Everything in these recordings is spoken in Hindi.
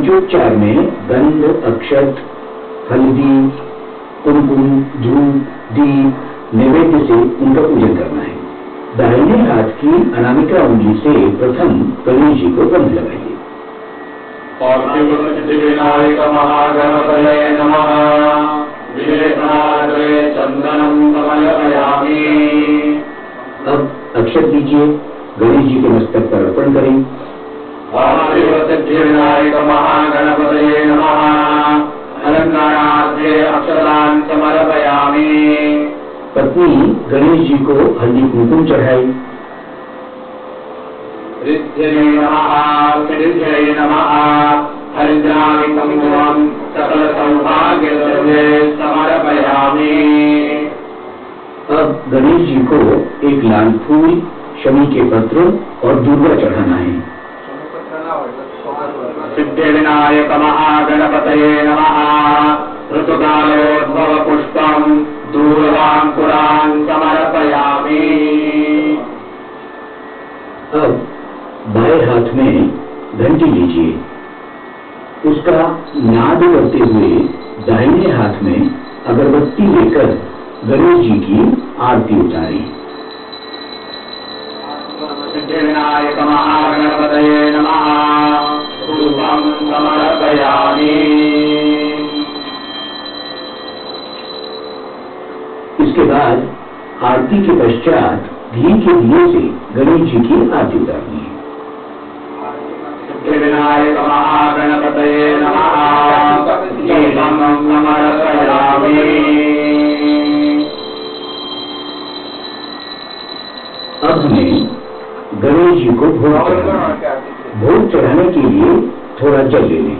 पंचोपचार में गंध, अक्षत, हल्दी, कुमकुम, धूप, दीप नैवेद्य से उनका पूजन करना है। दाहिने हाथ की अनामिका उंगली से प्रथम गणेश जी को गंध लगाइए। विनायक महागणपतये नमः। चंदनम समर्पयामि। अब अक्षत दीजिए, गणेश जी के मस्तक पर अर्पण करें। विनायक महागणपतये नमः। अलंकारार्थे अक्षतान् समर्पयामि। पत्नी गणेश जी को हल्दी कुमकुम चढ़ाई। रिद्ध्यै नमः, सिद्ध्यै नमः। हरिद्राणि कुमकुमं सकल सौभाग्य द्रव्ये समर्पयामि। अब गणेश जी को एक लाल फूल, शमी के पत्र और दुर्वा चढ़ाना है। सिद्धिविनायक महागणपतये नमः। ऋतुकालोद्भव पुष्पं दूर्वांकुरान् समर्पयामि। अब बाएं हाथ में घंटी लीजिए, उसका नाद करते हुए दाहिने हाथ में अगरबत्ती लेकर गणेश जी की आरती उतारी। सिद्धिविनायक महागणपतये नमः। धूपं समर्पयामि। इसके बाद आरती के पश्चात घी के दिए से गणेश जी की आरती उतारनी है। सिद्धिविनायक महागणपतये नमः। दीपं समर्पयामि। अब हमें गणेश जी को भोग चढ़ाना है। भोग चढ़ाने के लिए थोड़ा जल ले लें।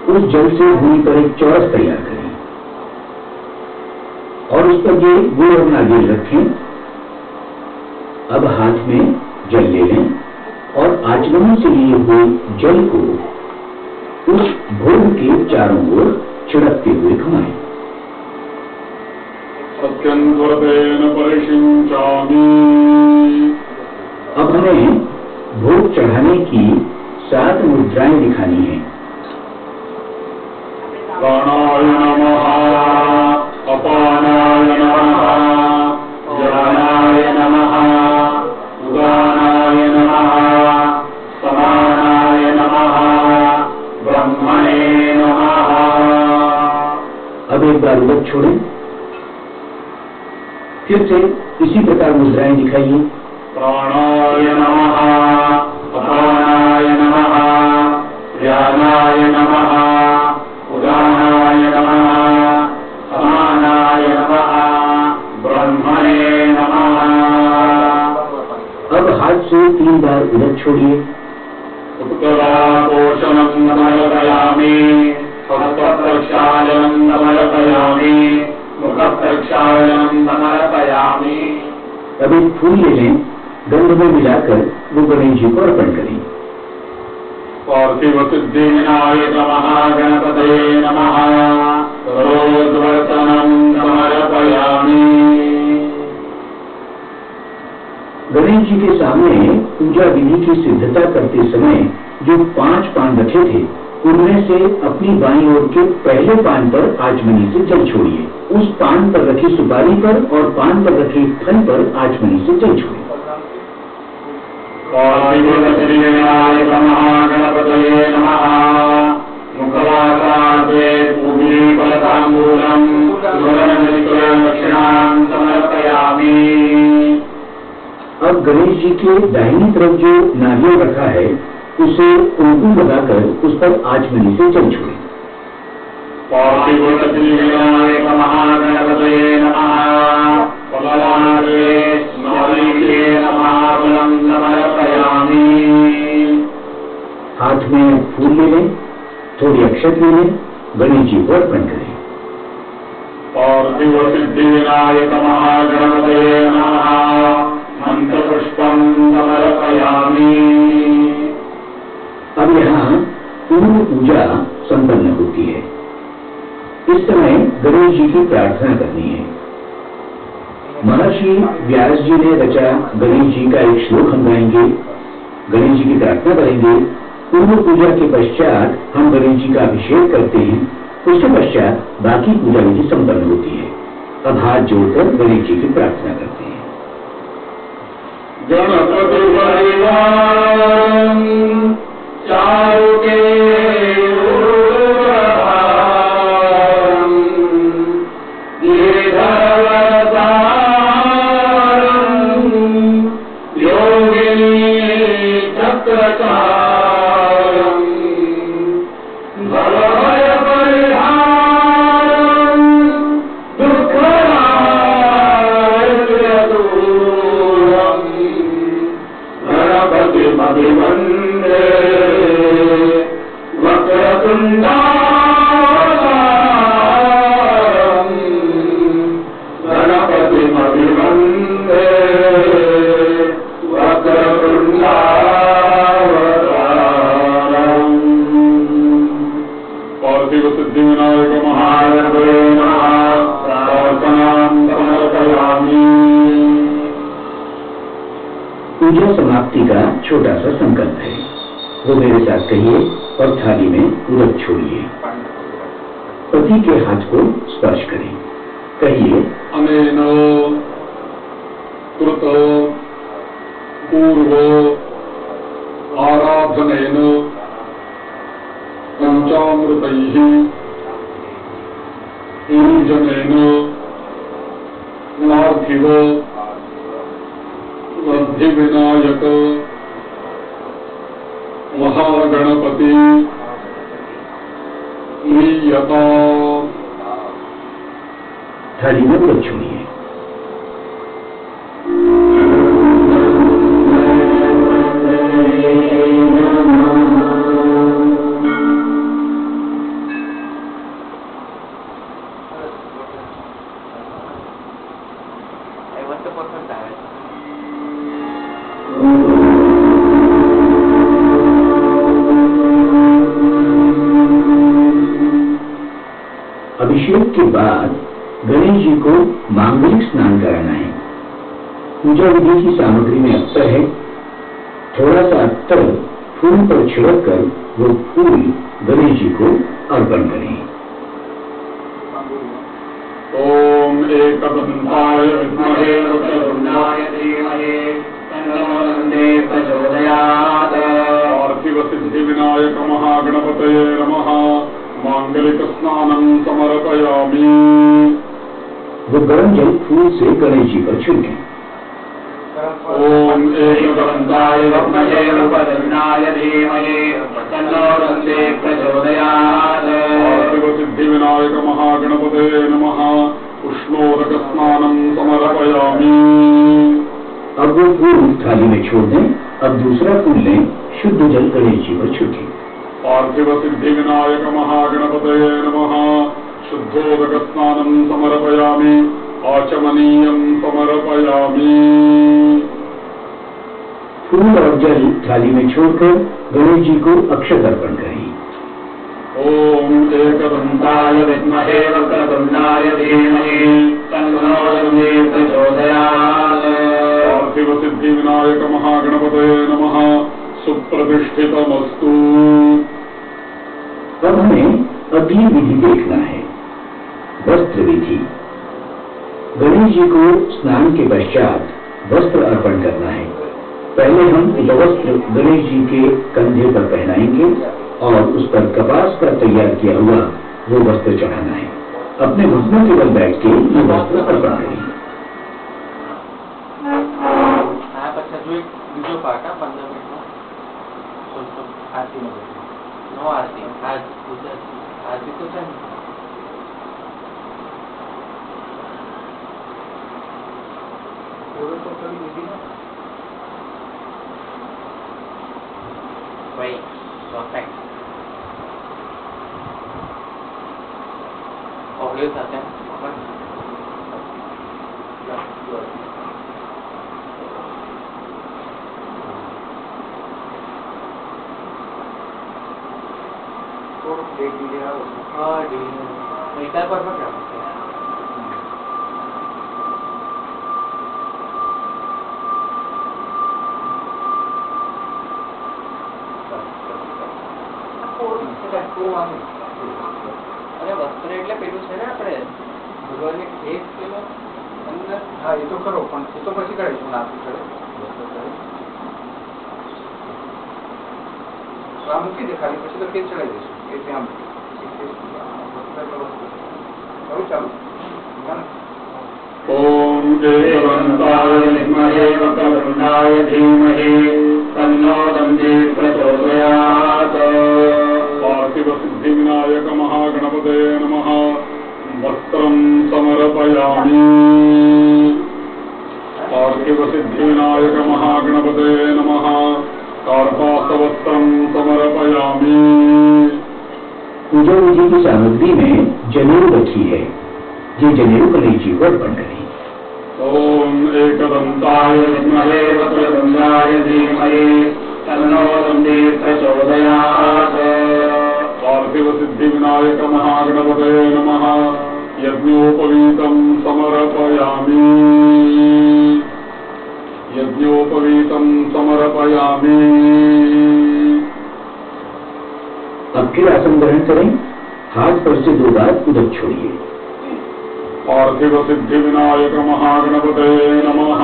उस जल से भूमि पर एक चौरस तैयार करें और उस पर ये गुड़ और नारियल रखें। अब हाथ में जल ले लें और आचमनों से लिए हुए जल को उस भोग के चारों ओर छिड़कते हुए घुमाएं। सत्यं परिशिंचामि। अब हमें भोग चढ़ाने की 7 मुद्राएं दिखानी है। प्राणाय नमः, अपानाय नमः, ज्ञानाय नमः, उदानाय नमः, समानाय नमः, ब्रह्मणे नमः। अब एक बार उलट छोड़ें, फिर से इसी प्रकार मुद्राएं दिखाइए। प्राणाय नमः, अपानाय नमः, ज्ञानाय नमः, उदानाय नमः, समानाय नमः, ब्रह्मणे नमः। अब हाथ से 3 बार उलट छोड़िए। उत्तरापोषणं समर्पयामि। हस्तप्रक्षालनं समर्पयामि। मुखप्रक्षालनं समर्पयामि। अब एक फूल ले लें, गंध में मिलाकर वो गणेश जी को अर्पण करें। पार्थिव सिद्धिविनायक महागणपतये नमः। सरोजवर्तनं समर्पयामि। गणेश जी के सामने पूजा विधि की सिद्धता करते समय जो 5 पान रखे थे, उनमें से अपनी बाईं ओर के पहले पान पर आचमनी से जल छोड़िए। उस पान पर रखी सुपारी पर और पान पर रखे फल पर आचमनी से जल छोड़िए। पार्थिव महागणपतये नमः। मुखवासार्थे पूगीफलताम्बूलं सुवर्णदक्षिणां समर्पयामि। अब गणेश जी के दाहिनी तरफ जो नारियल रखा है, उसे कुमकुम लगाकर उस पर आचमनी से जल छोड़ें। पार्थिव महागणपतये नमः। फलार्थे नारिकेल महाफलं समर्पयामि। हाथ में फूल ले लें, थोड़ी अक्षत ले लें, गणेश जी को अर्पण करें। पार्थिव सिद्धिविनायक महागणपतये नमः। मंत्रपुष्पं समर्पयामि। अब यहाँ पूर्ण पूजा संपन्न होती है। इस समय गणेश जी की प्रार्थना करनी है। महर्षि व्यास जी ने रचा गणेश जी का एक श्लोक हम गाएंगे, गणेश जी की प्रार्थना करेंगे पूर्व पूजा के पश्चात हम गणेश जी का अभिषेक करते हैं। उसके पश्चात बाकी पूजा विधि संपन्न होती है। अब हाथ जोड़कर गणेश जी की प्रार्थना करते हैं। गणपति परिवारं चारुके पूजा समाप्ति का छोटा सा संकल्प है, वो मेरे साथ कहिए और थाली में उरक छोड़िए। पति के हाथ को स्पर्श करें। कहिए, अनेन कृत पूर्व आराधनेन पंचामृतैः पूजनेन पार्थिव सिद्धिविनायक महागणपति प्रीयता। थाली में उरक छोड़िए। अभिषेक के बाद गणेश जी को मांगलिक स्नान कराना है। पूजा विधि की सामग्री में अत्तर है। थोड़ा सा अत्तर फूल पर छिड़क कर वो फूल गणेश जी को अर्पण करें। ओम एकदंताय विद्महे वक्रतुंडाय धीमहि तन्नो प्रचोदयात्। पार्थिव सिद्धि विनायक महागणपतये नमः। मांगलिक स्नानं समर्पयामि। वो गरम जल फूल से गणेश जी पर छिड़कें। ओम एकदंताय विद्महे वक्रतुंडाय धीमहि तन्नो प्रचोदयात्। पार्थिव सिद्धि विनायक महागणपतये नमः। उष्णोदक स्नानं समर्पयामि। अब वो फूल थाली में छोड़ दें। अब दूसरा फूल लें, शुद्ध जल गणेश जी पर छिड़कें। पार्थिव सिद्धि विनायक महागणपतये नमः। शुद्धोदक स्नानं समर्पयामि। आचमनीयं समर्पयामि। फूल और जल थाली में छोड़कर गणेश जी को अक्षत अर्पण करें। ओम एकदंताय विद्महे वक्रतुंडाय धीमहि तन्नो प्रचोदयात्। पार्थिव सिद्धि विनायक महागणपतये नमः। सुप्रतिष्ठितमस्तु। अब हमें अगली विधि देखना है, वस्त्र विधि। गणेश जी को स्नान के पश्चात वस्त्र अर्पण करना है। पहले हम उपवस्त्र गणेश जी के कंधे पर पहनाएंगे और उस पर कपास का तैयार किया हुआ वो वस्त्र चढ़ाना है। अपने घुटनों के बल बैठ के ये वस्त्र अर्पण करें। Perfect. Obvious saja. Mereka perfect ya. અને વસ્ત્ર એટલે પેલું છે ને આપણે ભગવાનને ખેત પેલો અંદર. હા એ તો ખરો, પણ એ તો પછી કરીશું નાખવું પડે. આ મૂકી દે ખાલી, પછી તો ખેત ચડાવી દઈશું. એ ત્યાં કરું ચાલુ. ओम एकदन्ताय विद्महे वक्रतुण्डाय धीमहि तन्नो दन्ति प्रचोदयात्। पार्थिव सिद्धि विनायक महागणपते नमः। वस्त्रं समर्पयामि। पार्थिव सिद्धि विनायक महागणपते नमः। कार्पासवस्त्रं समर्पयामि। पूजा विधि की सामग्री में जनेऊ रखी है। ये जनेऊ गणेश जी को अर्पण करें। ओम एकदन्ताय विद्महे वक्रतुण्डाय धीमहि तन्नो दन्ति प्रचोदयात्। पार्थिव सिद्धि विनायक महागणपते नमः। यज्ञोपवीतं समर्पयामि। यज्ञोपवीतं समर्पयामि। अब फिर आसन ग्रहण करें। हाथ पर से 2 बार उदक छोड़िए। पार्थिव सिद्धि विनायक महागणपते नमः।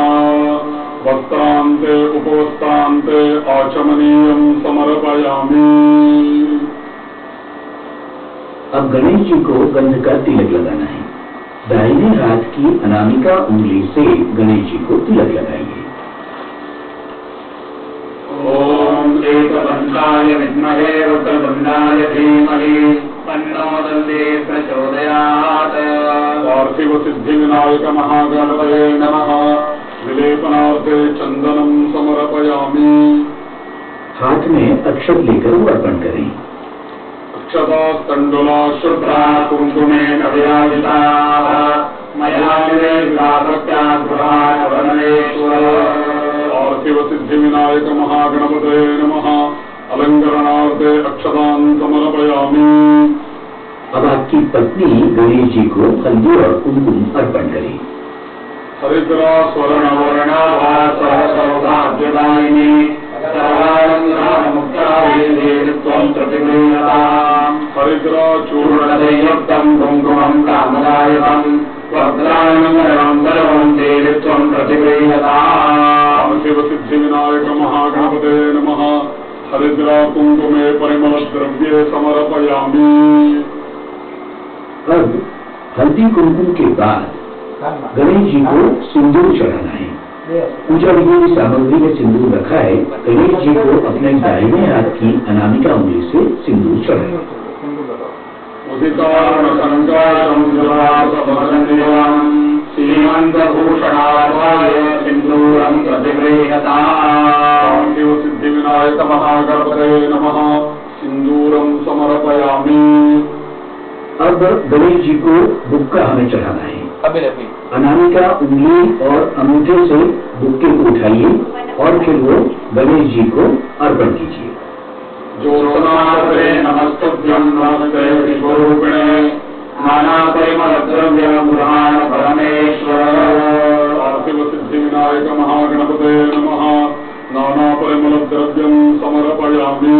वस्त्रान्ते उपवस्त्रान्ते आचमनीयं समर्पयामि। अब गणेश जी को गंध का तिलक लगाना है। दाहिने हाथ की अनामिका उंगली से गणेश जी को तिलक लगाइए। ओम एकदन्ताय विद्महे वक्रतुण्डाय धीमहि तन्नो दन्ति प्रचोदयात्। पार्थिव सिद्धि विनायक महागणपते नमः। विलेपनार्थे चंदनं समर्पयामि। हाथ में अक्षत लेकर वो अर्पण करें। अक्षता तंडुला शुभ्रा कुंकुमेन विराजिताः मया निवेदिता गृहाय वरमेश्वर। पार्थिव सिद्धि विनायक महागणपते नमः। अलंकरणार्थे अक्षतान् समर्पयामि। अब आपकी पत्नी गणेश जी को हल्दी और कुमकुम अर्पण करें। हरिद्रा स्वर्णवर्णाभा सौभाग्यदायिनी सर्वालंकारमुक्तादेवीत्वं प्रतिगृह्यताम्। हरिद्रा चूर्णयुक्तं कुङ्कुमं कामदायकं वक्त्रालंकरणं सर्वं देवीत्वं प्रतिगृह्यताम्। शिव सिद्धि विनायक महागणपते नमः। हरिद्रा कुंकुमे परिमल द्रव्ये समर्पयामि। अब हल्दी कुमकुम के बाद गणेश जी को सिंदूर चढ़ाना है। पूजा विधि की सामग्री में सिंदूर रखा है। गणेश जी को अपने दाहिने हाथ की अनामिका उंगली से सिंदूर चढ़ाएं। सिंदूरं प्रतिगृह्यताम्। सिद्धि विनायक महागणपते नमः। सिंदूरं समर्पयामि। अब गणेश जी को बुक्का हमें चढ़ाना है। अभी अनामिका उंगली और अंगूठे से बुक्के को उठाइए और फिर वो गणेश जी को अर्पण कीजिए। ज्योत्सनार्थे नमस्तुभ्यं नमस्ते विश्वरूपिणे नाना परिमल द्रव्य पुराण परमेश्वर। पार्थिव सिद्धि विनायक महागणपते नमः। नाना परिमल द्रव्यं समर्पयामि।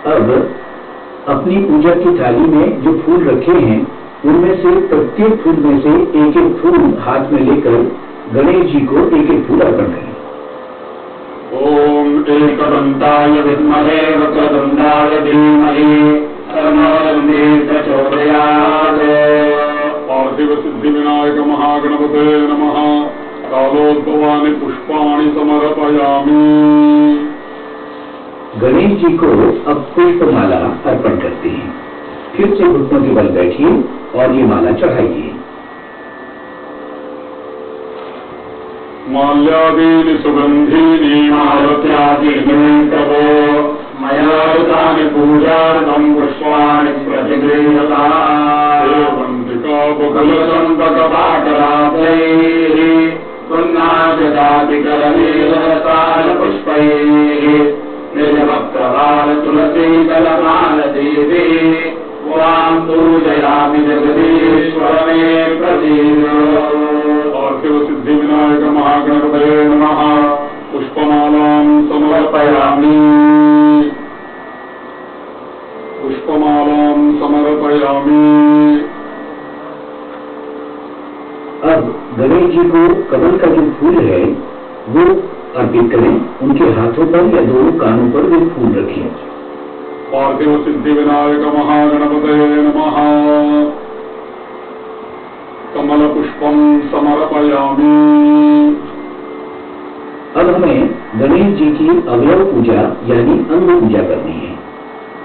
अब अपनी पूजा की थाली में जो फूल रखे हैं उनमें से प्रत्येक फूल में से एक एक फूल हाथ में लेकर गणेश जी को एक एक फूल अर्पण करें। ओम एकदन्ताय विद्महे वक्रतुण्डाय धीमहि तन्नो दन्ति प्रचोदयात्। पार्थिव सिद्धि विनायक महागणपते नमः। कालोद्भवानि पुष्पाणि समर्पयामि। गणेश जी को अब पुष्पमाला अर्पण करते हैं। फिर से घुटनों के बल बैठिए और ये माला चढ़ाइए। माल्यादीनि सुगंधीनि मालत्यादीनि प्रभो मया कृतानि पूजार्थं पुष्पाणि प्रतिगृह्यताम्। वन्दिका बकुलचम्पकपाटलाभैः पुष्पैः निजवक्त्रवाल तुलसीदलमालतीभिः त्वां पूजयामि जगदीश्वर मे प्रसीद। पार्थिव सिद्धि विनायक महागणपते नमः। पुष्पमालां समर्पयामि। समर्पयामि। अब गणेश जी को कमल का जो फूल है वो अर्पित करें। उनके हाथों पर या दोनों कानों पर वे फूल रखें। पार्थिव सिद्धि विनायक महागणपतये नमः। कमल पुष्पम समर्पयामि। अब हमें गणेश जी की अवयव पूजा यानी अंग पूजा करनी है।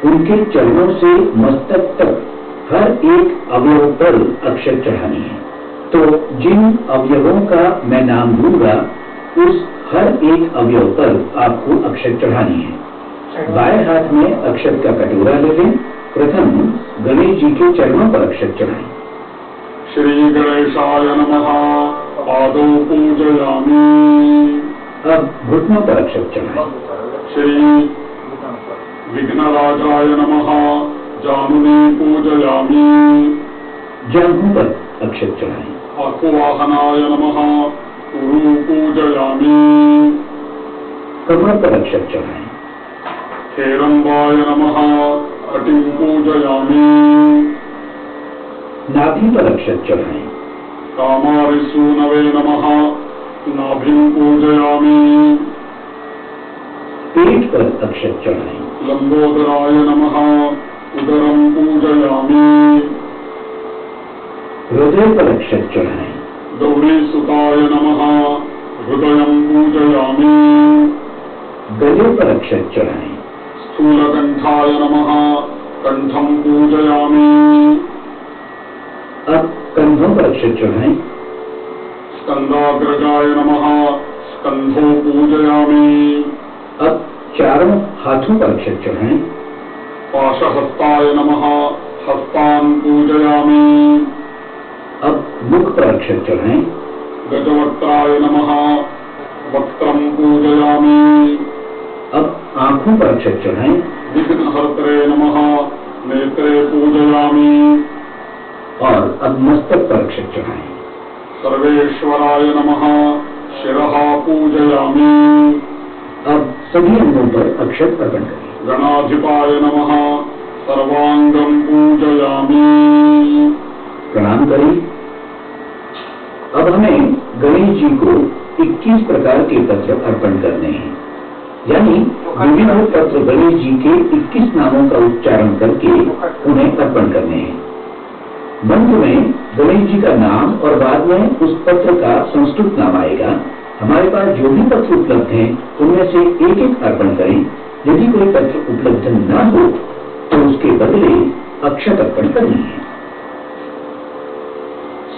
उनके चरणों से मस्तक तक हर एक अवयव पर अक्षत चढ़ानी है। तो जिन अवयवों का मैं नाम दूंगा उस हर एक अवयव पर आपको अक्षत चढ़ानी है। बाएं हाथ में अक्षत का कटोरा ले लें। प्रथम गणेश जी के चरणों पर अक्षत चढ़ाएं। श्री गणेशाय नमः। पादौ पूजयामि। अब घुटनों पर अक्षत चढ़ाएं। श्री विघ्नराजाय नमः। जानुनी पूजयामि। जांघों पर अक्षत चढ़ाएं। अकुवाहनाय नमः। उरु पूजयामि। कमर पर अक्षत चढ़ाएं। हेरंबाय नमः। कटिं पूजयामि। नाभि पर अक्षत चढ़ाएं। कामारिसूनवे नमः। नाभिं पूजयामि। पेट पर अक्षत चढ़ाएं। लंबोदराय नमः। उदरं पूजयामि। हृदय पर अक्षत चढ़ाएं। गौरीसुताय नमः। हृदयं पूजयामि। गले पर अक्षत चढ़ाएं। स्थूलकंठाय नमः। कंठं पूजयामि। अब कंधों पर अक्षत चढ़ाएं। स्कंदाग्रजाय नमः। स्कंधो पूजयामि। अब चारों हाथों पर अक्षत चढ़ाएं। पाशहस्ताय नमः। हस्तान् पूजयामि। अब मुख पर अक्षत चढ़ाएं। गजवक्त्राय नमः। वक्त्रं पूजयामि। अब आंखों पर अक्षत चढ़ाएं। विघ्नहर्त्रे नमः। नेत्रे पूजयामि। और अब मस्तक पर अक्षत चढ़ाएं। सर्वेश्वराय नमः। शिरः पूजयामि। अब सभी अंगों पर अक्षत अर्पण करें। गणाधिपाय नमः। सर्वांगं पूजयामि। प्रणाम करें। अब हमें गणेश जी को 21 प्रकार के पत्र अर्पण करने हैं। यानी विभिन्न पत्र गणेश जी के 21 नामों का उच्चारण करके उन्हें अर्पण करने हैं। मंत्र में गणेश जी का नाम और बाद में उस पत्र का संस्कृत नाम आएगा। हमारे पास जो भी पत्र उपलब्ध हैं उनमें से एक एक अर्पण करें। यदि कोई पत्र उपलब्ध न हो तो उसके बदले अक्षत अर्पण करनी है।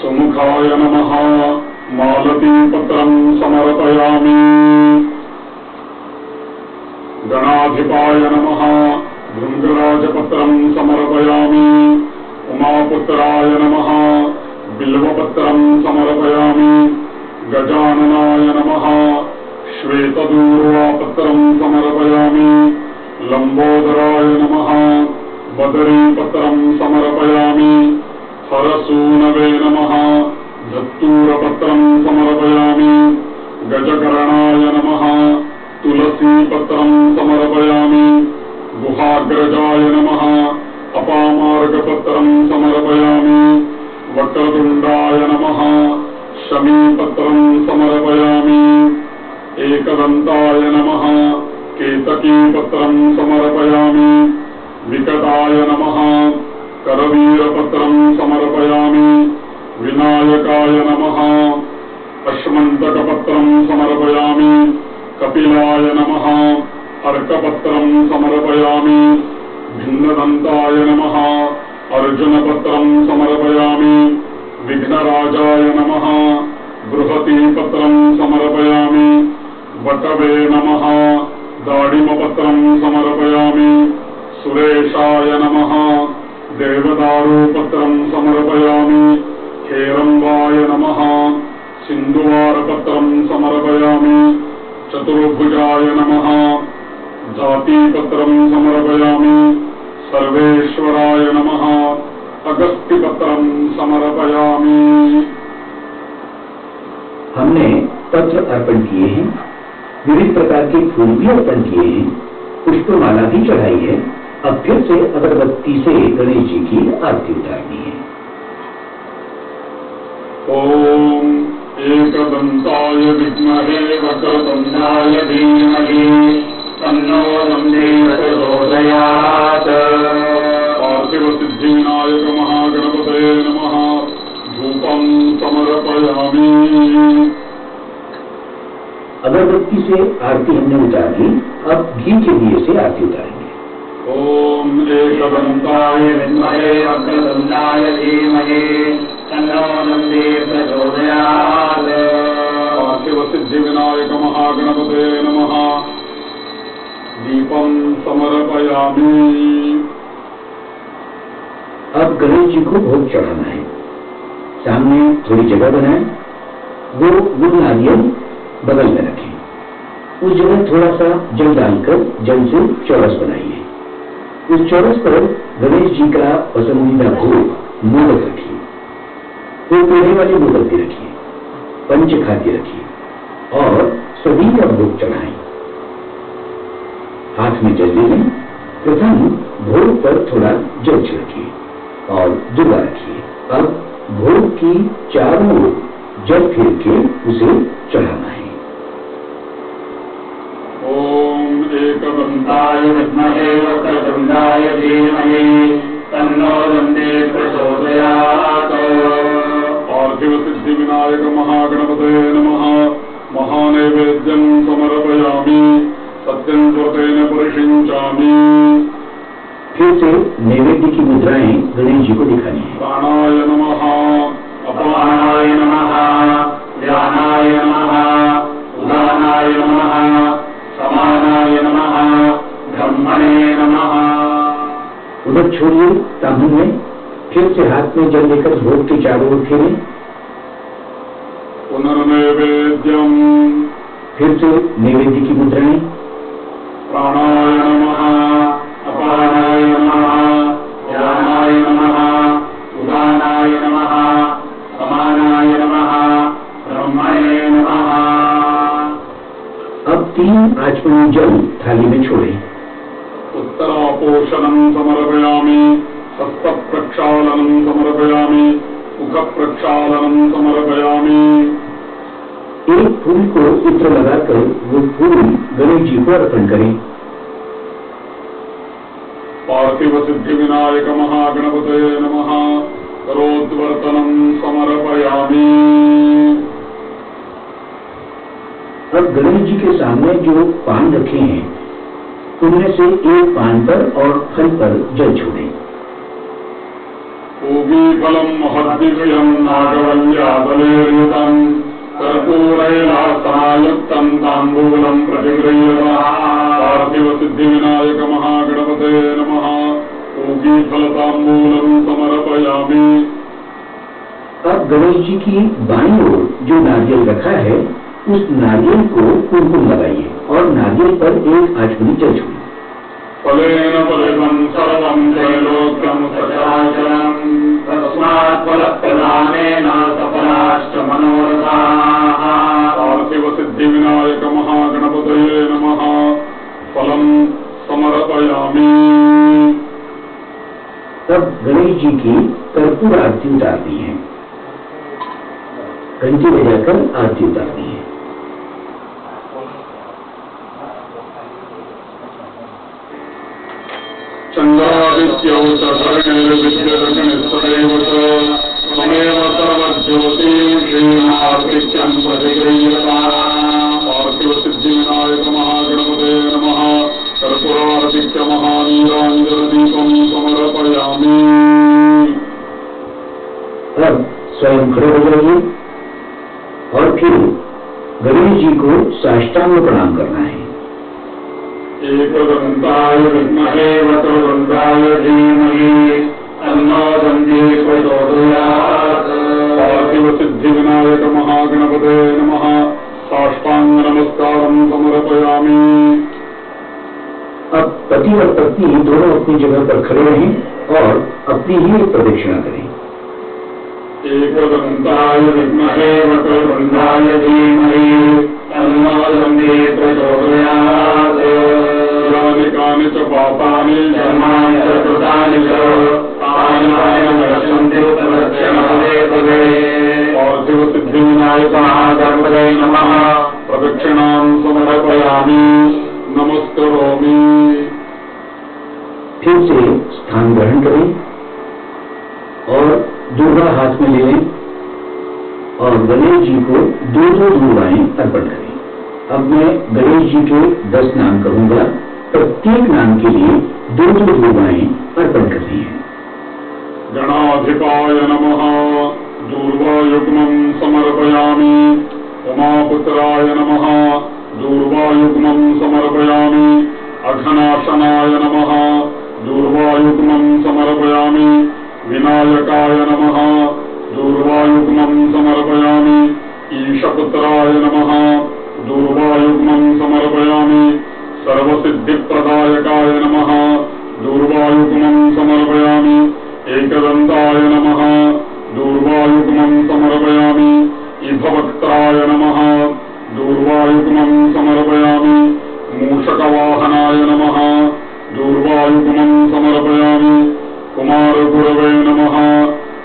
सुमुखाय नमः। मालती पत्रं समर्पयामि। गणाधिपाय नमः। भृंगराजपत्रं समर्पयामि। उमापुत्राय नमः। बिल्वपत्रं समर्पयामि। गजाननाय नमः। श्वेतदूर्वापत्रं समर्पयामि। लंबोदराय नमः। बदरीपत्रं समर्पयामि। हरसूनवे नमः। धत्तूरपत्रं समर्पयामि। गजकर्णाय नमः। तुलसीपत्रं समर्पयामि। गुहाग्रजाय नमः। अपामार्गपत्रं समर्पयामि। वक्रतुंडाय नमः। शमीपत्रं समर्पयामि। एकदंताय नमः। केतकीपत्रं समर्पयामि। विकटाय नमः। करवीरपत्रं समर्पयामि। विनायकाय नमः। अश्मन्तकपत्रं समर्पयामि। कपिलाय नमः। अर्कपत्रं समर्पयामि। भिन्नदंताय नमः। अर्जुनपत्रं समर्पयामि। विघ्नराजाय नमः। बृहतीपत्रं समर्पयामि। वटवे नमः। दाडिमपत्रं समर्पयामि। सुरेशाय नमः। देवदारुपत्रं समर्पयामि। हेरंबाय नमः। सिंधुवारपत्रं समर्पयामि। चतुर्भुजाय नमः। जातिपत्रं समर्पयामि। सर्वेश्वराय नमः। अगस्त्यपत्रं समर्पयामि। हमने पत्र अर्पण किए हैं। विविध प्रकार के फूल भी अर्पण किए हैं। पुष्पमाला भी चढ़ाई है। अब फिर से अगरबत्ती से गणेश जी की आरती उतारनी है। ओम एकदंताय विद्महे वक्रतुंडाय धीमहि तन्नो दन्ति प्रचोदयात्। पार्थिव सिद्धिविनायक महागणपतये नमः। धूपं समर्पयामि। अगरबत्ती से आरती हमने उतार ली, अब घी के दिए से आरती उतारेंगे। ओम एकदंताय विद्महे वक्रतुंडाय धीमहि तन्नो दन्ति प्रचोदयात्। पार्थिव सिद्धिविनायक महागणपतये नमः। दीपं समर्पयामि। अब गणेश जी को भोग चढ़ाना है। सामने थोड़ी जगह बनाए, वो नारियल बगल में रखें। उस जगह थोड़ा सा जल डालकर जल से चौरस बनाइए। उस चौरस पर गणेश जी का पसंदीदा भोग मोदक रखिए। वो पेड़े वाली मोदक भी रखिए, पंचखाद्य रखिए और सभी का भोग चढ़ाएं। हाथ में जल लें। प्रथम भोग पर थोड़ा जल छिड़किए और दुर्वा रखिए। अब भोग की चारों ओर जल फेर के उसे चढ़ाना है। ओम एकदंताय विद्महे वक्रतुंडाय धीमहि तन्नो दन्ति प्रचोदयात्। पार्थिव सिद्धिविनायक महागणपतये नमः। महानैवेद्यं समर्पयामि। सत्यं व्रतेन परिषिञ्चामि। फिर से नैवेद्य की मुद्राएं गणेश जी को दिखानी है। प्राणाय नमः, अपानाय नमः, व्यानाय नमः, उदानाय नमः, समानाय नमः, ब्रह्मणे नमः। उधर छोड़िए तांबू में। फिर से हाथ में जल लेकर भोग के चारों ओर फेरें। पुनर्नैवेद्यम। फिर से नैवेद्य की मुद्राएं। प्राणाय नमः, अपानाय नमः, व्यानाय नमः, उदानाय नमः, समानाय नमः, ब्रह्मणे नमः। अब 3 आचमनी जल थाली में छोड़ें। उत्तरापोषणं समर्पयामि। हस्तप्रक्षालनं समर्पयामि। मुखप्रक्षालनं समर्पयामि। एक फूल को इत्र लगाकर वो फूल गणेश जी को अर्पण करें। पार्थिव सिद्धिविनायक महागणपतये नमः। करोद्वर्तनं समर्पयामि। अब गणेश जी के सामने जो पान रखे हैं उनमें से एक पान पर और फल पर जल छोड़ें। पूगीफलं महद्दिव्यं नागवल्याबलेर्युतं कर्पूरैलासनायुक्तं ताम्बूलं प्रतिगृह्यतां। पार्थिव सिद्धिविनायक महागणपतये नमः। पूगीफलताम्बूलं समर्पयामि। अब गणेश जी की बाईं ओर जो नारियल रखा है उस नारियल को कुमकुम लगाइए और नारियल पर एक आचमनी जल छोड़िए। फलेन फलितं सर्वं त्रैलोक्यं सचराचरं तस्मात् फलप्रदानेन सफलाश्च मनोरथाः। पार्थिव सिद्धिविनायक महागणपतये नमः। फलं समर्पयामि। अब गणेश जी की कर्पूर आरती उतारनी है। घंटी बजाकर आरती उतारनी है। चंद्रादित्यौ च धरणिर्विद्युदग्निस्वरेव च त्वमेव सर्वज्योतिं श्रीमार्तिक्यं प्रतिगृह्यताम्। पार्थिव सिद्धिविनायक महागणपतये नमः। कर्पूरार्तिक्य महानीराञ्जनदीपं समर्पयामि। अब स्वयं खड़े हो जाइए और फिर गणेश जी को साष्टांग प्रणाम करना है। एकदंताय विद्महे वक्रतुंडाय धीमहि तन्नो दन्ति प्रचोदयात्। पार्थिव सिद्धिविनायक महागणपतये नमः। साष्टांग नमस्कारं समर्पयामि। अब पति और पत्नी दोनों अपनी जगह पर खड़े रहें और अपनी ही प्रदक्षिणा करें। एकदंताय विद्महे वक्रतुंडाय धीमहि तन्नो दन्ति प्रचोदयात्। पुण्यानि च पापानि कर्माणि च कृतानि च तानि नश्यन्ति प्रदक्षिणपदे पदे। पार्थिवसिद्धिविनायक महागणपतये नमः। प्रदक्षिणां समर्पयामि नमस्करोमि। फिर से स्थान ग्रहण करें और दुर्वा हाथ में ले लें और गणेश जी को दो दो दुर्वाएं अर्पण करें। अब मैं गणेश जी के 10 नाम कहूंगा, प्रत्येक नाम के लिए दो दो दुर्वाएं अर्पण करनी है। गणाधिपाय नमः दूर्वायुग्मं समर्पयामि। उमापुत्राय नमः दूर्वायुग्मं समर्पयामि। अघनाशनाय नमः दूर्वायुग्मं समर्पयामि। विनायकाय नमः दूर्वायुग्मं समर्पयामि। ईशपुत्राय नमः दूर्वायुग्मं समर्पयामि। सर्वसिद्धिप्रदायकाय नमः दूर्वायुग्मं समर्पयामि। एकदन्ताय नमः दूर्वायुग्मं समर्पयामि। इभवक्त्राय नमः दूर्वायुग्मं समर्पयामि। मूषकवाहनाय नमः दूर्वायुग्मं समर्पयामि। कुमारगुरवे नमः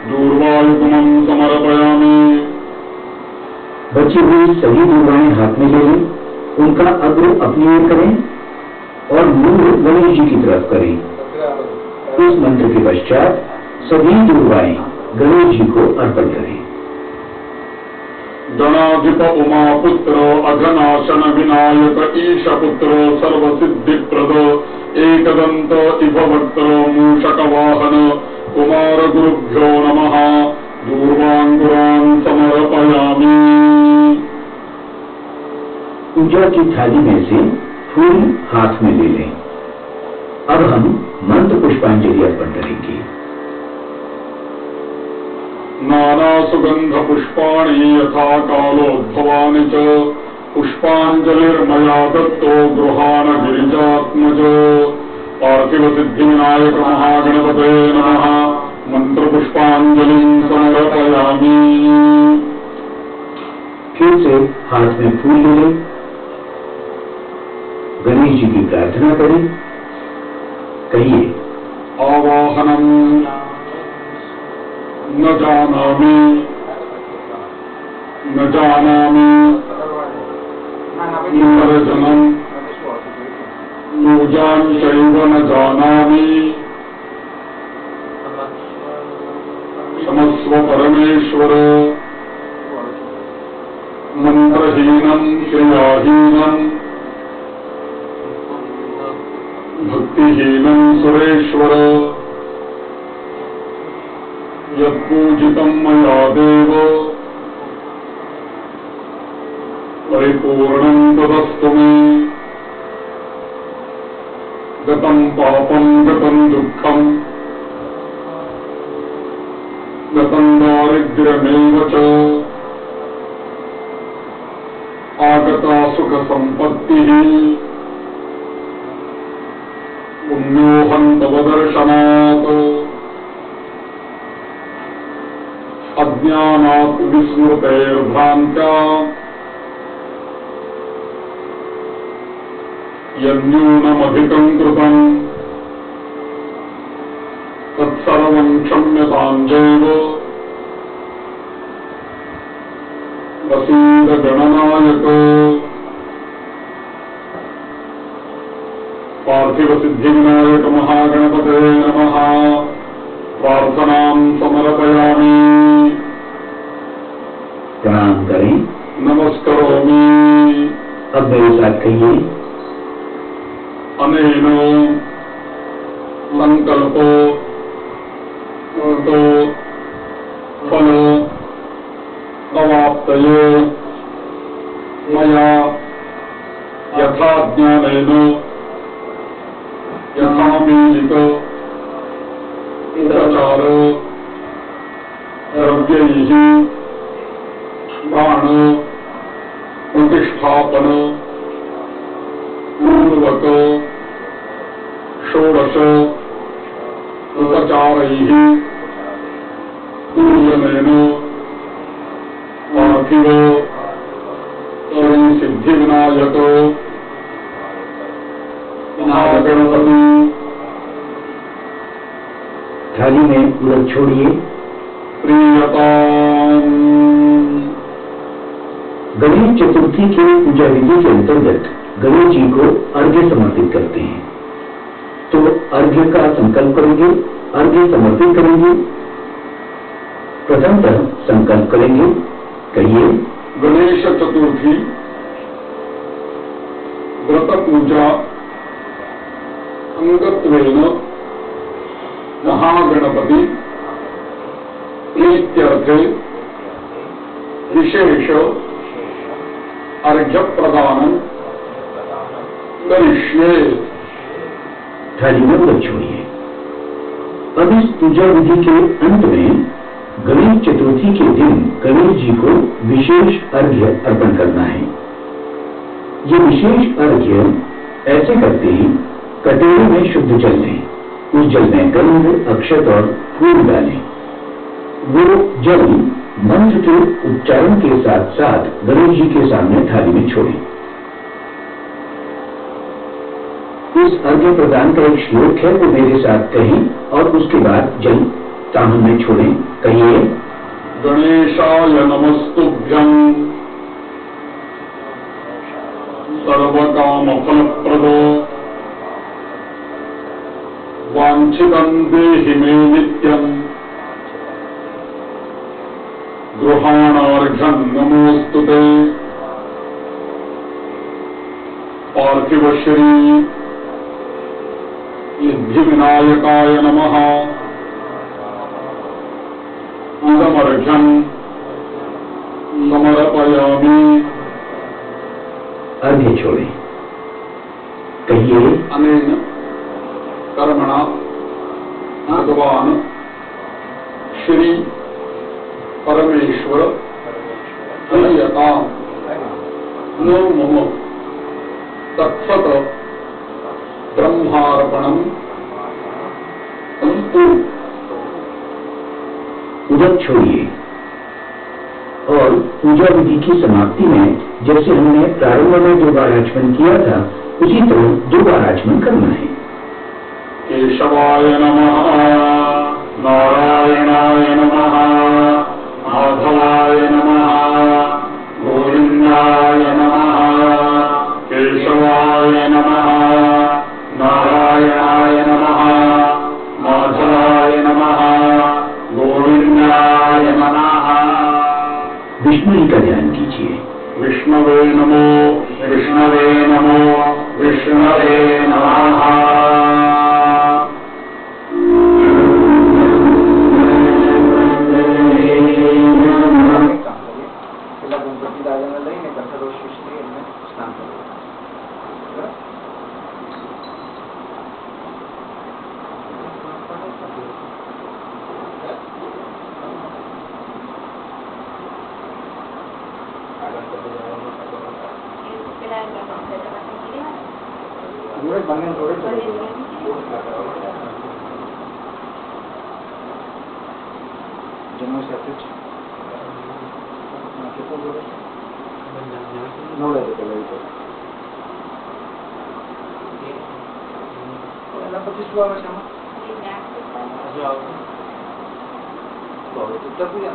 दूर्वायुग्मं समर्पयामि। बची हुई सभी दुर्वाएं हाथ में ले लें, उनका अग्र अपनी ओर करें और मुंह गणेश जी की तरफ करें। इस मंत्र के पश्चात सभी दुर्वाएं गणेश जी को अर्पण करें। गणाधिप उमापुत्र अघनाशन विनायक ईशपुत्र सर्वसिद्धिप्रद एकदंत इभवक्त्र मूषकवाहन कुमारगुरुभ्यो नमः दूर्वांकुरान् समर्पयामि। पूजा की थाली में से फूल हाथ में ले लें। अब हम मंत्र पुष्पांजलि अर्पण करेंगे। नाना सुगंध पुष्पाणि यथा कालोद्भवानि च पुष्पांजलिर्मया दत्तो गृहाण गिरिजात्मज। पार्थिव सिद्धिविनायक महागणपतये नमः मंत्र पुष्पांजलिं समर्पयामि। फिर से हाथ में फूल ले लें, गणेश जी की प्रार्थना करें। कहिए, आवाहनम न जानामि न जानामि निमज्जनम पूजां चैव न जानामि। क्षमस्व परमेश्वर मंत्रहीनं क्रियाहीनं भक्तिहीनं सुरेश्वर। यत्पूजितं मया देव परिपूर्णं तदस्तु मे। गतं पापं गतं दुःखं गतं दारिद्र्यमेव च आगता सुखसम्पत्तिः पुण्योऽहं तव दर्शनात्। अज्ञानात् विस्मृतेर्भ्रान्त्या यन्यूनमधिकं कृतं तत्सर्वं क्षम्यतां देव। प्रसीद गणनायक। पार्थिव सिद्धिविनायक महागणपतये नमः प्रार्थनां समर्पयामि। प्रणाम करें, नमस्करोमि। अब मेरे साथ कहिए, अनेन संकल्प कृतो फल अवाप्तये मया यथा ज्ञानेन यथा मीलित उपचार द्रव्यैः प्राण प्रतिष्ठापन पूर्वक षोडश उपचारैः पूजनेन पार्थिव श्री सिद्धिविनायक महागणपतये थाली में उड़द छोड़िए। प्रियताम्। गणेश चतुर्थी की पूजा विधि के अंतर्गत गणेश जी को अर्घ्य समर्पित करते हैं। तो अर्घ्य का संकल्प करेंगे, अर्घ्य समर्पित करेंगे। प्रथमतः संकल्प करेंगे, कहिए। गणेश चतुर्थी व्रत पूजा अंगत्वेन महागणपति प्रीत्यर्थे विशेष अर्घ्य प्रदान करिष्ये। थाली में उड़द छोड़िए। अब इस पूजा विधि के अंत में गणेश चतुर्थी के दिन गणेश जी को विशेष अर्घ्य अर्पण करना है। ये विशेष अर्घ्य ऐसे करते हैं, कटोरे में शुद्ध जल लें, उस जल में गंध, अक्षत और फूल डालें। वो जल मंत्र के उच्चारण के साथ साथ गणेश जी के सामने थाली में छोड़ें। इस अर्घ्य प्रदान का एक श्लोक है, वो मेरे साथ कहें और उसके बाद जल ताम्र में छोड़ें। कहिए। गणेशाय नमस्तुभ्यं सर्वकामफलप्रद वाञ्छितं देहि मे नित्यं गृहाणार्घ्यं नमोऽस्तुते। पार्थिवश्री सिद्धिविनायकाय नमः। इदमर्घ्यं समर्पयामि। अर्घ्य छोड़ें। कहिए। अनेन कर्मणा भगवान श्री परमेश्वर प्रीयताम् नो मम तत्सत ब्रह्मार्पणम् अस्तु। उड़द छोड़िए और पूजा विधि की समाप्ति में जैसे हमने प्रारंभ में 2 बार आचमन किया था, उसी तरह 2 बार आचमन करना है। केशवाय नमः, नारायणाय नमः, माधवाय नमः, गोविंदाय नमः। केशवाय नमः, नारायणाय नमः, माधवाय नमः, गोविंदाय नमः। विष्णु जी का ध्यान कीजिए। विष्णवे नमो, विष्णवे नमो, विष्णवे नमः। પેલા ગણપતિ દાદાને લઈને કથારો સૃષ્ટિ એમને સ્નાન કર્યું. જોડે બંને જોડે જન્મ સાથે જ નવડે તો પેલા એના પછી શું આવે છે આમાં ઉત્તર પૂજા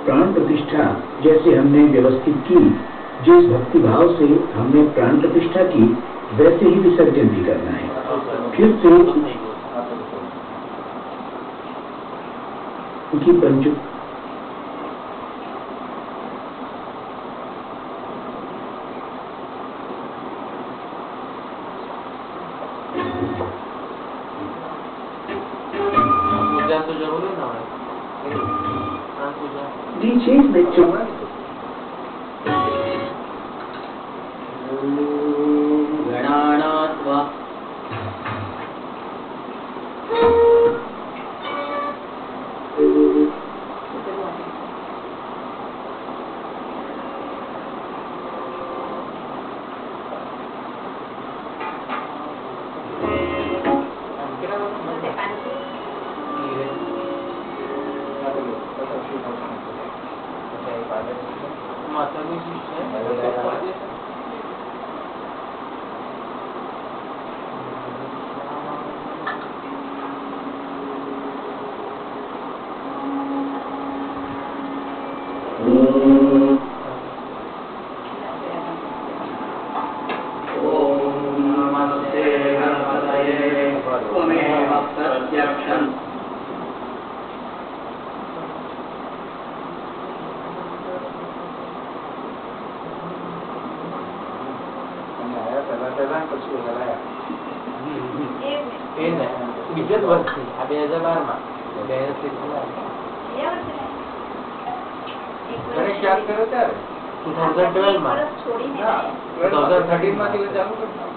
प्राण प्रतिष्ठा जैसे हमने व्यवस्थित की, जिस भक्ति भाव से हमने प्राण प्रतिष्ठा की, वैसे ही विसर्जन भी करना है। फिर से उनकी पंच तो जरूरी ना है। नीचे में चुप બીજો જ વર્ષ છે આ 2012 ગણેશ યાદ કર્યો ત્યારે 2012 માં 2013 માંથી ચાલુ કર્યું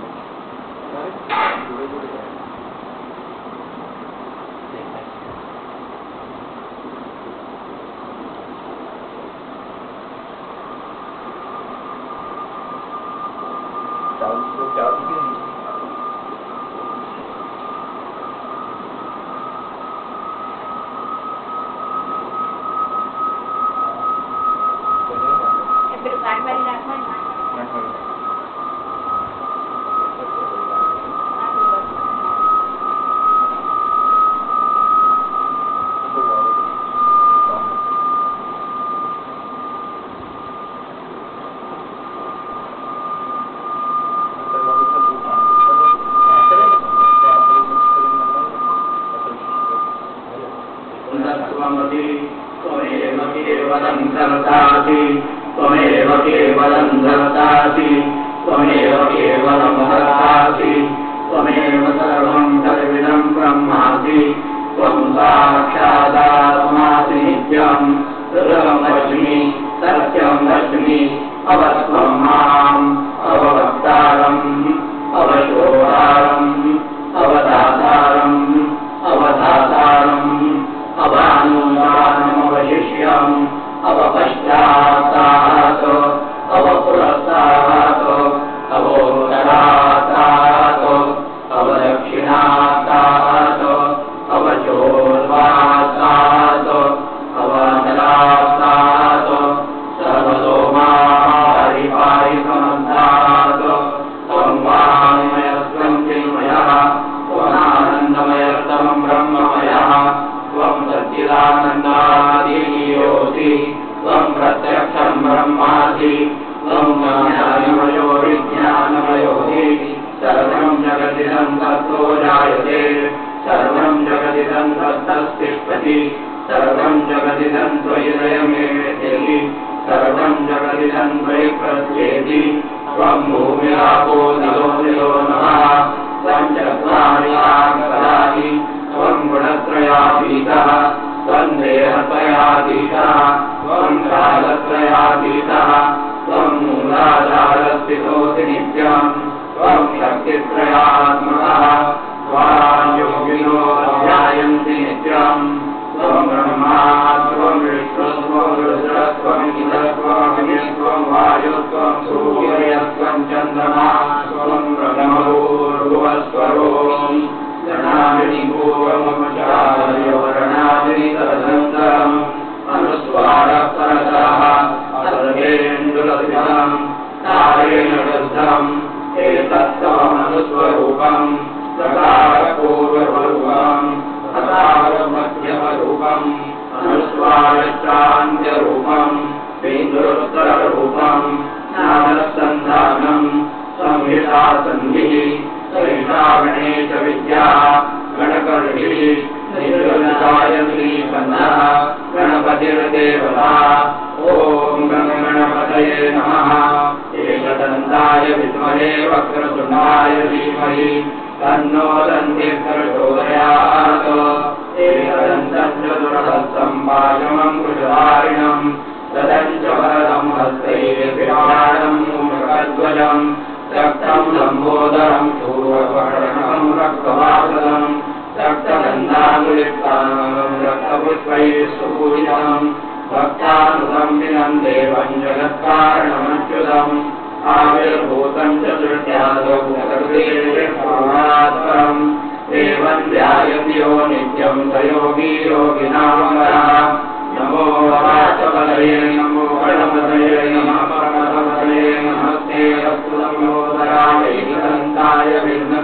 नमो गणपतये नमो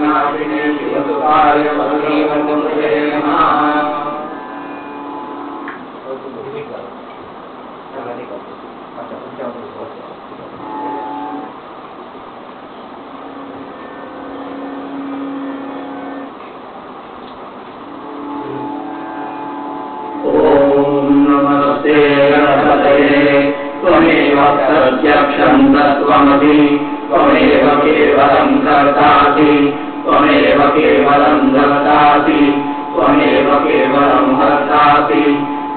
नाशिने शिवसुताय वल्लीवर्गमृते नमः। नमस्ते गणपतये त्वमेव प्रत्यक्षं तत्त्वमसि त्वमेव केवलं कर्तासि त्वमेव केवलं धर्तासि त्वमेव केवलं हर्तासि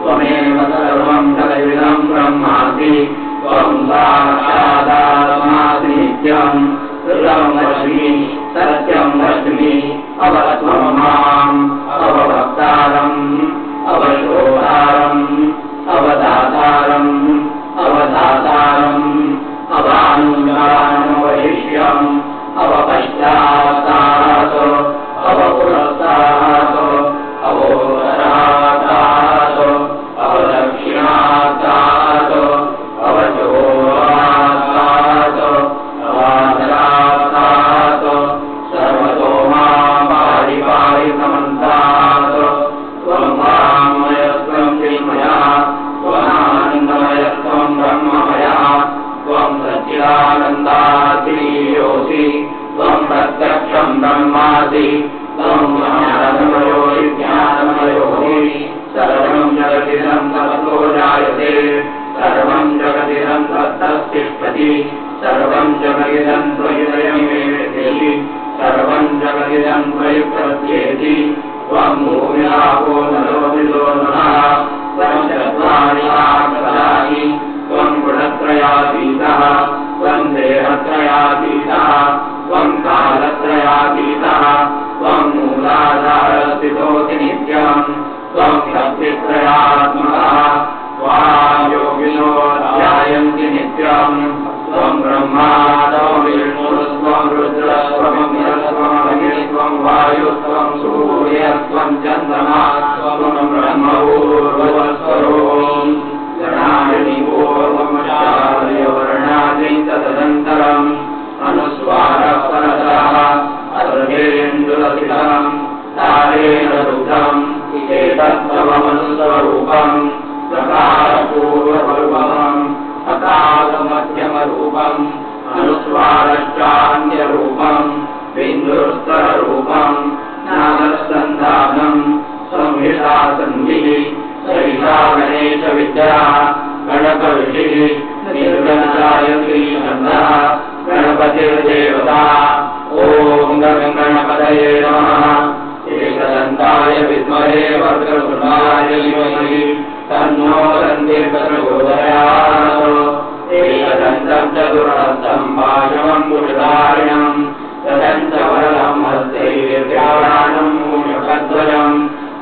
त्वमेव सर्वं जगदिदं ब्रह्मासि त्वं साक्षादात्मासि नित्यं ऋतं वच्मि सत्यं वच्मि अवत्वं माम् अवभक्तारम् अवशोधारम् अवदातारम् अवधातारम् अवानुगानवशिष्यम् अवपश्चात्तात् अवपुरस्तात् अवोत्तरात् अवदक्षिणात् अवजोरात् अवादरात् सर्वतो मां पाहि पाहि समन्तात् त्वं वाङ्मयस्त्वं चिन्मयः त्वमानन्दमयस्त्वं ब्रह्ममयः त्वं सच्चिदानन्दाधियोऽसि त्वं प्रत्यक्षं ब्रह्मासि त्वं ज्ञानमयोऽसि ज्ञानमयोऽसि सर्वं जगदिदं ततो जायते सर्वं जगदिदं तत्तिष्ठति सर्वं जगदिदं त्वयि सर्वं जगदिदं त्वयि प्रत्येति त्वं भूमिरापो नरो निलो नमः त्वं चत्वारि आकाशानि त्वं गुणत्रयातीतः त्वं देहत्रयातीतः त्वं कालत्रयातीतः त्वं मूलाधारस्थितोऽसि नित्यं त्वं शक्तित्रयात्मकः त्वां योगिनो ध्यायन्ति नित्यं त्वं ब्रह्मा त्वं विष्णुस्त्वं रुद्रस्त्वं त्वं वायुस्त्वं सूर्यस्त्वं चन्द्रमा त्वं ब्रह्मपूर्वस्वरूपं गणानि पूर्वमचार्यवर्णानि तदनन्तरम् अनुस्वारः परतः अर्धेन्दुलसितं तारेण रुद्धम् एतत्त्वमनुस्वरूपम् प्रकारपूर्वरूपम् अकालमध्यमरूपम् अनुस्वारश्चान्यरूपम् बिन्दुस्तररूपम् नागसन्धानम् संहिता सन्धिः सहिता गणेशविद्या गणपऋषिः निर्गणकायत्री छन्दः गणपतिर्देवता ॐ गणपतये नमः एकदन्ताय विद्महे वक्रतुण्डाय धीमहि तन्नो दन्तिः प्रचोदयात् एकदन्तं चतुर्हस्तं भाषमं पुरुषधारिणं तदन्तवरदं हस्तैर्व्यापानं मूषकध्वजं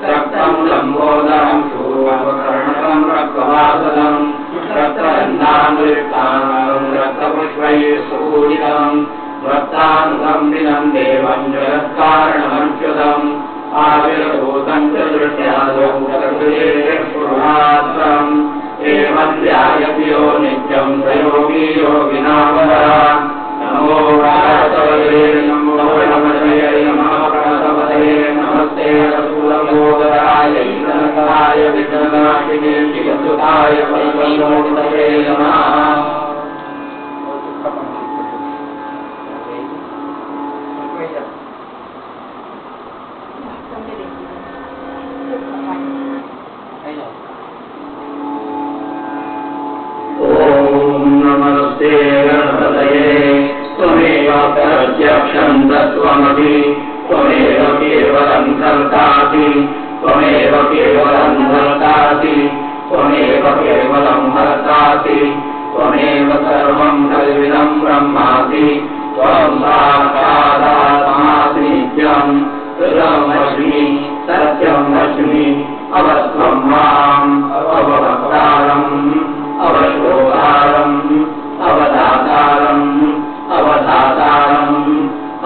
रक्तं लम्बोदरं शूर्पकर्णकं रक्तवासदं रक्तगन्धानुयुक्तां रक्तपुष्पैः सुपूजितं रक्तानुगम्बिनं देवं जगत्कारणमच्युतम् आविर्भूतं च दृष्ट्या पुरुषात्रम् एवं ध्यायति यो नित्यं स योगी योगिनामः नमो गणपतये नमो गणपतये नमः गणपतये नमस्ते रसूलमोदराय ईश्वराय विघ्ननाशिने शिवसुताय वल्लीवर्गमृते नमः। नमस्ते गणपतये त्वमेव प्रत्यक्षं तत्त्वमसि त्वमेव केवलं कर्तासि त्वमेव केवलं धर्तासि त्वमेव केवलं हर्तासि त्वमेव सर्वं कल्विदं ब्रह्मासि त्वं साक्षादात्मासि नित्यं ऋतं वच्मि सत्यं वच्मि अवत्वं माम् अवभक्तारम् अवशोधारम् अवदातारम् अवधातारम्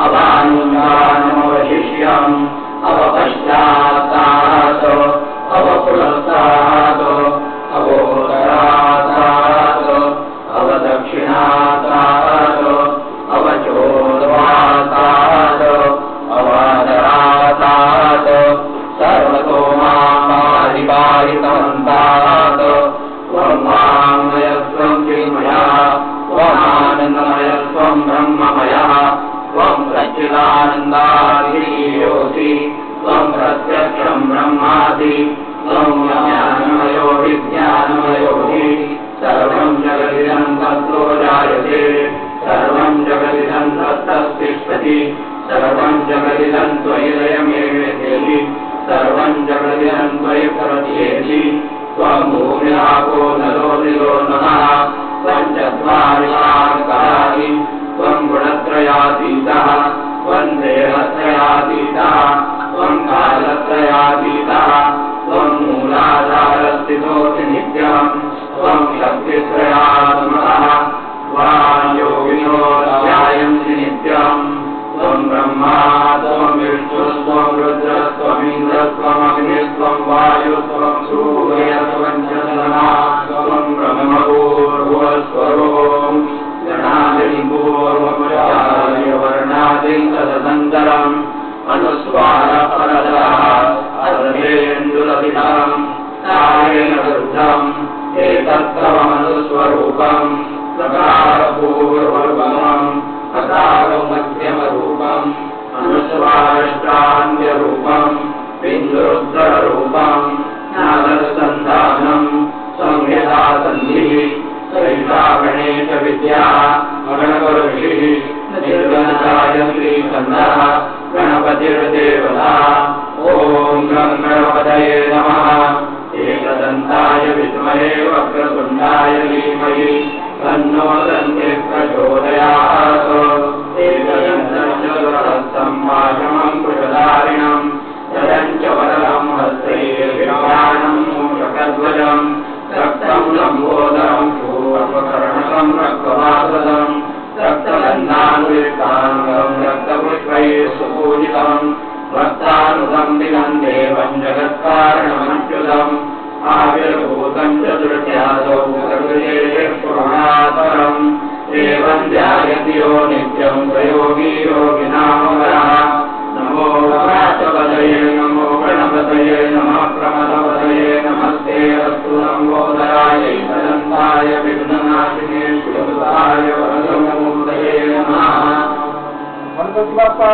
अवानुगानमवशिष्यम् अवपश्चात्तात् अवपुरस्तात् अवोत्तरात् अवदक्षिणात् अवचोर्वात् सच्चिदानन्दाधियोऽसि त्वं प्रत्यक्षं ब्रह्मासि त्वं ज्ञानमयो विज्ञानमयो हि सर्वं जगदिदं तत्तो जायते सर्वं जगदिदं तत्तस्तिष्ठति सर्वं जगदिदं त्वयि लयमेवेति सर्वं जगदिदं त्वयि प्रत्येति त्वं भूमिरापो नलो निलो नमः पञ्चत्वारिकानि त्वं गुणत्रयातीतः त्वं देहत्रयातीतः त्वं कालत्रयातीतः त्वं मूलाधारस्थितोऽसि नित्यं त्वं शक्तित्रयात्मकः त्वां योगिनो ध्यायन्ति नित्यं त्वं ब्रह्मा त्वं विष्णुस्त्वं रुद्रस्त्वमिन्द्रस्त्वमग्निस्त्वं वायुस्त्वं सूर्यस्त्वं चन्द्रमा त्वं ब्रह्मपूर्वस्वरूपं गणादिपूर्वमुच्चार्यवर्णादिं तदनन्तरम् अनुस्वारपरतः अर्धेन्दुलभितं तारेण वृद्धम् एतत्तवमनुस्वरूपम् प्रकारपूर्वरूपम् अकारमध्यमरूपम् अनुस्वारष्टान्त्यरूपम् बिन्दुरुद्ररूपम् नादसन्धानम् संयदासन्धिः सहिता गणेशविद्या गणपऋषिः निर्गणकायत्री छन्दः गणपतिर्देवता ॐ गणपतये नमः एकदन्ताय विद्महे वक्रतुण्डाय धीमहि तन्नो दन्तिः प्रचोदयात् एकदन्तश्चतुरहस्तं पाशमं कुशधारिणं जलं च वरदं हस्तैर्विभ्राणं मूषकध्वजं रक्तं लम्बोदरं पूर्वकर्णकं रक्तवासदं रक्तगन्धानुयुक्ताङ्गं रक्तपुष्पैः सुपूजितं रक्तानुगं दिनं देवं जगत्कारणमच्युतम् आविर्भूतं चतुर्थ्यादौ प्रकृतेः पुराणात्परम् एवं ध्यायति यो नित्यं प्रयोगी योगिनामवरः नमो प्रातपदये नमो गणपतये नमः प्रमदपदये नमस्ते अस्तु लम्बोदराय एकदन्ताय विघ्ननाशिने शुभदाय वरदमूर्तये नमः। गणपति बाप्पा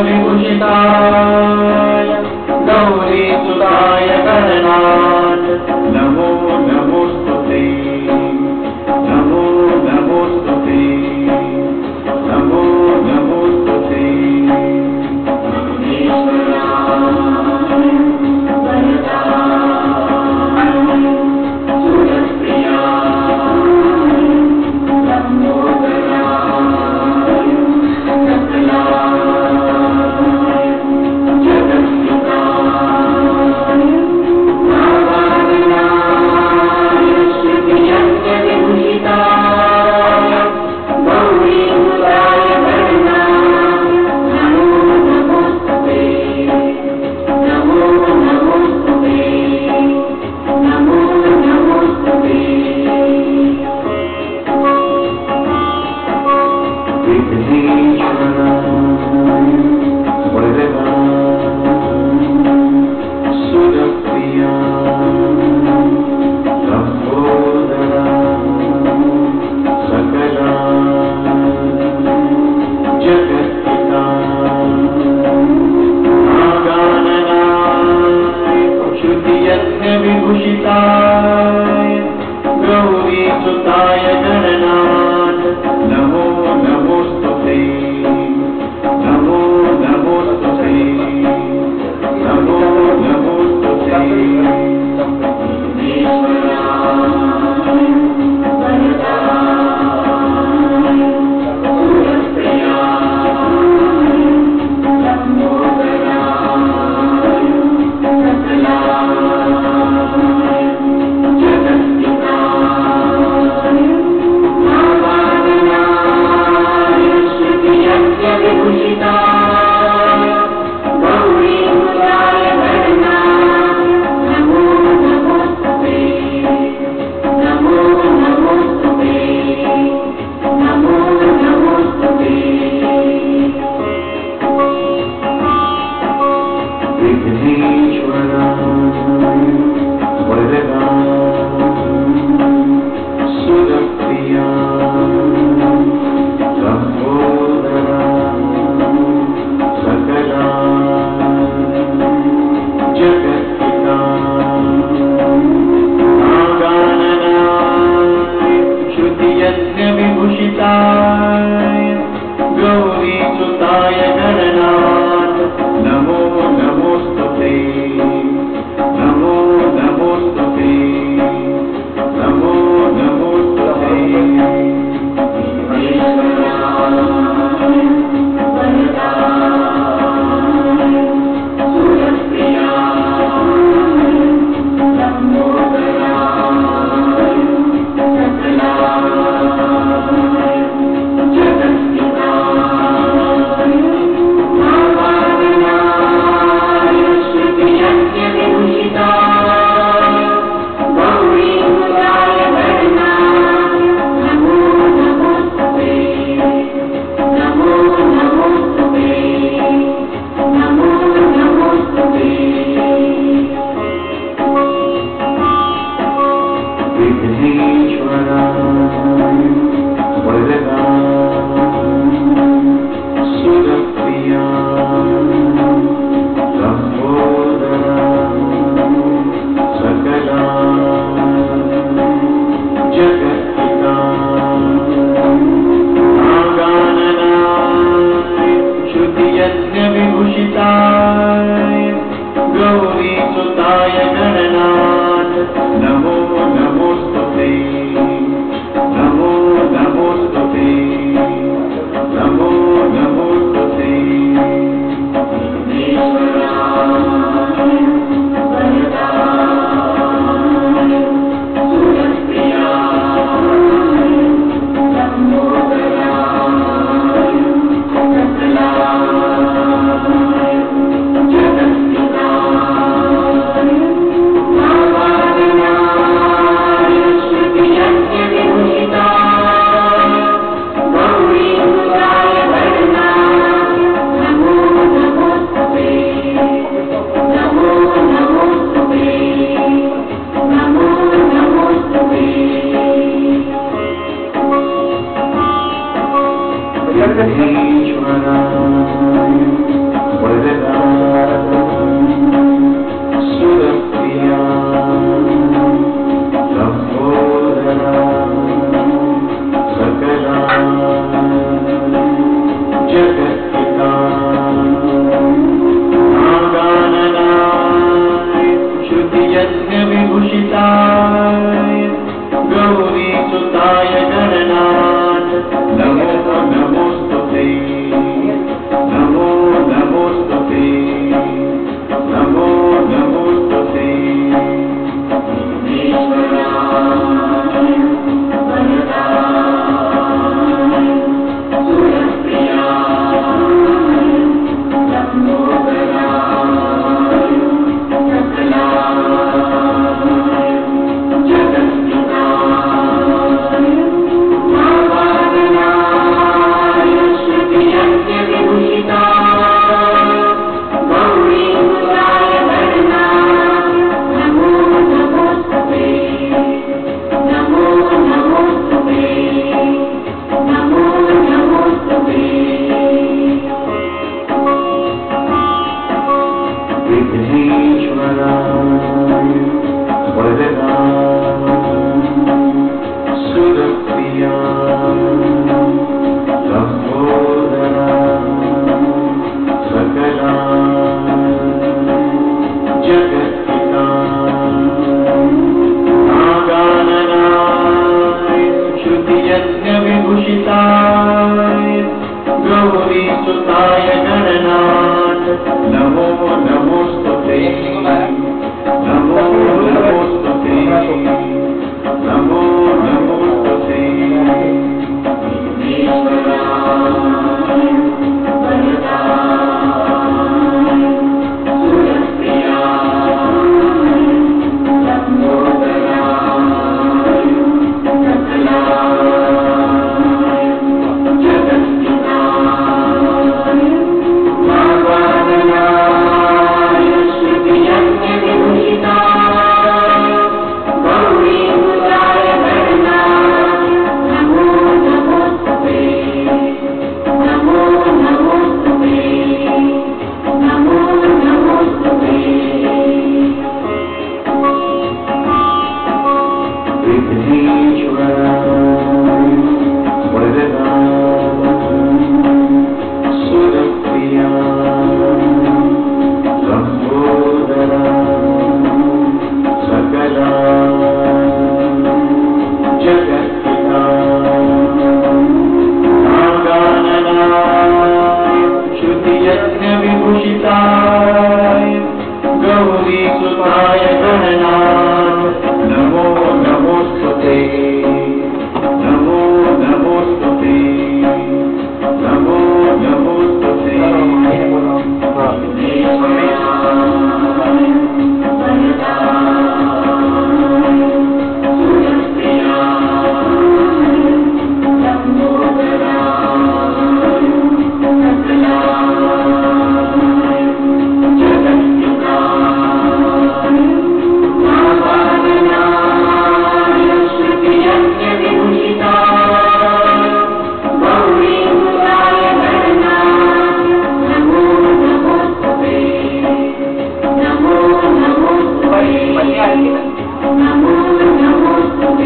विभूषिता गौरी सुताय गणनाथ नमो नमोस्तुते नमो नमोस्तुते नमो नमोस्तुते विघ्नेश्वराय वरदाय सुरप्रियाय लंबोदराय सकलाय जगत्पिताय नागाननाय श्रुतियज्ञविभूषिताय गौरीसुताय गणनाथ नमो नमोस्तुते नमो नमोस्तुते नमो नमोस्तुते ईश्वराय वरदाय सुरप्रियाय लंबोदराय सकलाय जगत्पिताय नागाननाय श्रुतियज्ञविभूषिताय गौरीसुताय गणनाथ नमो नमोस्तुते नमो नमोस्तुते नमो नमोस्तुते विघ्नेश्वराय वरदाय सुरप्रियाय लंबोदराय सकलाय जगत्पिताय नागाननाय श्रुतियज्ञविभूषिताय गौरीसुताय गणनाथ नमो नमोस्तुते नमो नमोस्तुते नमो नमोस्तुते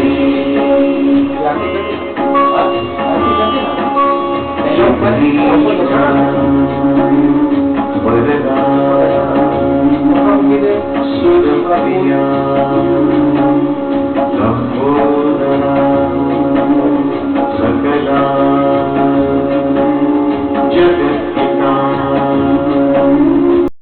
वरदाय सुरप्रियाय